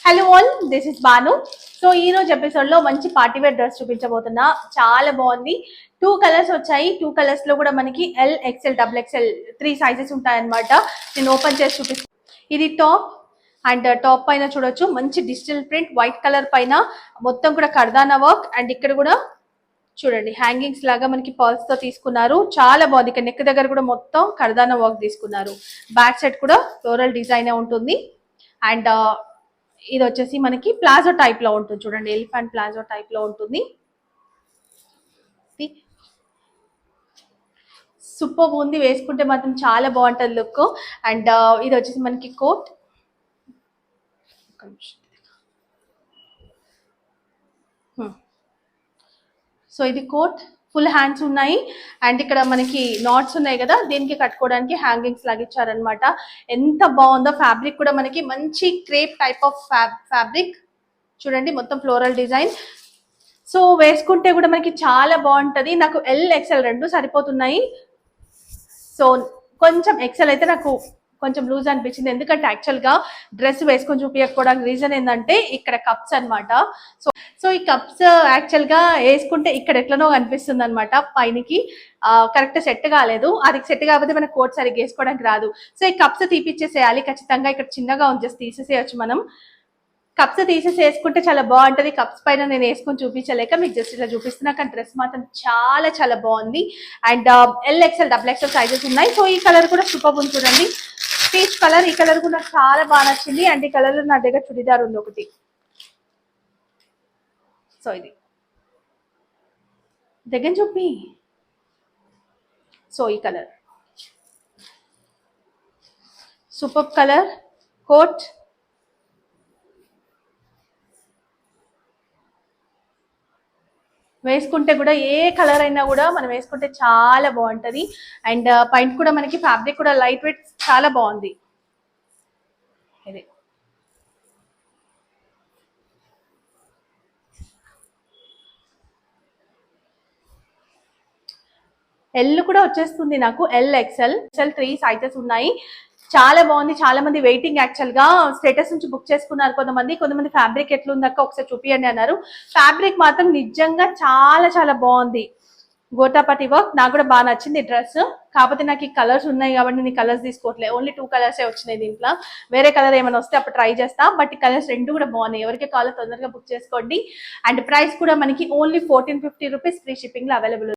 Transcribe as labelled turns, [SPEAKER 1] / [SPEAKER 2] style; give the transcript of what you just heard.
[SPEAKER 1] Hello all, this is Banu. So ఈ రోజు episode లో మంచి పార్టీ వేర్ డ్రెస్ చూపించబోతున్నా. చాలా బాగుంది. 2 కలర్స్ వచ్చాయి. 2 కలర్స్ లో కూడా మనకి L, XL, double XL 3 sizes ఉంటాయన్నమాట. నేను ఓపెన్ చేసి చూపిస్తాను. ఇది టాప్ అండ్ టాప్ పైన చూడొచ్చు మంచి డిజిటల్ ప్రింట్ వైట్ కలర్ పైన మొత్తం కూడా కర్దానా వర్క్. అండ్ ఇక్కడ కూడా చూడండి హ్యాంగింగ్స్ లాగా మనకి పర్ల్స్ తో తీసుకున్నారు. చాలా బాగుంది. ఇక్కడ నెక్ దగ్గర కూడా మొత్తం కర్దానా వర్క్ తీసుకున్నారు. బ్యాక్ సైడ్ కూడా ఫ్లోరల్ డిజైన్ ఉంటుంది. అండ్ ఇది వచ్చేసి మనకి ప్లాజో టైప్ లో ఉంటుంది. చూడండి ఎలిఫెంట్ ప్లాజో టైప్ లో ఉంటుంది. సూపర్ ఉంది. వేసుకుంటే మాత్రం చాలా బాగుంటుంది లుక్. అండ్ ఇది వచ్చేసి మనకి కోట్. సో ఇది కోట్, ఫుల్ హ్యాండ్స్ ఉన్నాయి. అండ్ ఇక్కడ మనకి నాట్స్ ఉన్నాయి కదా, దీనికి కట్టుకోవడానికి హ్యాంగింగ్స్ లాగా ఇచ్చారనమాట. ఎంత బాగుందో. ఫ్యాబ్రిక్ కూడా మనకి మంచి క్రేప్ టైప్ ఆఫ్ ఫ్యాబ్రిక్. చూడండి మొత్తం ఫ్లోరల్ డిజైన్. సో వేసుకుంటే కూడా మనకి చాలా బాగుంటది. నాకు ఎల్, ఎక్స్ఎల్ రెండు సరిపోతున్నాయి. సో కొంచెం ఎక్స్ఎల్ అయితే నాకు కొంచెం లూజ్ అనిపించింది. ఎందుకంటే యాక్చువల్ గా డ్రెస్ వేసుకొని చూపించకపోవడానికి రీజన్ ఏంటంటే ఇక్కడ కప్స్ అనమాట. సో ఈ కప్స్ యాక్చువల్ గా వేసుకుంటే ఇక్కడ ఎట్లనో అనిపిస్తుంది అనమాట. పైనకి కరెక్ట్ సెట్ కాలేదు. అది సెట్ కాకపోతే మన కోట్ సరిగ్గా వేసుకోవడానికి రాదు. సో ఈ కప్స్ తీపిచ్చేసేయాలి ఖచ్చితంగా. ఇక్కడ చిన్నగా ఉంది, జస్ట్ తీసేసేయచ్చు మనం. కప్స్ తీసేసి వేసుకుంటే చాలా బాగుంటది. కప్స్ పైన నేను వేసుకొని చూపించలేక మీకు జస్ట్ ఇలా చూపిస్తున్నా. కానీ డ్రెస్ మాత్రం చాలా చాలా బాగుంది. And L, XL, double XL sizes ఉన్నాయి. సో ఈ కలర్ కూడా సూపర్ ఉంది. చూడండి పీచ్ కలర్. ఈ కలర్ కూడా నాకు చాలా బాగా నచ్చింది. అండ్ ఈ కలర్ లో నా దగ్గర చుడిదార్ ఉంది ఒకటి. సో ఇది దగ్గర చూపి. సో ఈ కలర్ సూపర్ కలర్. కోట్ వేసుకుంటే కూడా ఏ కలర్ అయినా కూడా మనం వేసుకుంటే చాలా బాగుంటది. అండ్ పైన కూడా మనకి ఫ్యాబ్రిక్ కూడా లైట్ వెయిట్, చాలా బాగుంది. ఇది ఎల్ కూడా వచ్చేస్తుంది నాకు. ఎల్, ఎక్స్ఎల్, 3 సైజెస్ ఉన్నాయి. చాలా బాగుంది. చాలా మంది వెయిటింగ్ యాక్చువల్ గా స్టేటస్ నుంచి బుక్ చేసుకున్నారు. కొంతమంది ఫ్యాబ్రిక్ ఎట్లుందక్క ఒకసారి చూపియండి అన్నారు. ఫ్యాబ్రిక్ మాత్రం నిజంగా చాలా చాలా బాగుంది. గోటాపతి వర్క్ నాకు కూడా బాగా నచ్చింది డ్రెస్. కాకపోతే నాకు ఈ కలర్స్ ఉన్నాయి కాబట్టి నేను కలర్స్ తీసుకోవట్లేదు. ఓన్లీ 2 కలర్సే వచ్చినాయి దీంట్లో. వేరే కలర్ ఏమైనా వస్తే అప్పుడు ట్రై చేస్తా. బట్ ఈ కలర్స్ రెండు కూడా బాగున్నాయి. ఎవరికి కావాలో తొందరగా బుక్ చేసుకోండి. అండ్ ప్రైస్ కూడా మనకి ఓన్లీ 1450 రూపీస్ ఫ్రీ షిప్పింగ్ లో అవైలబుల్.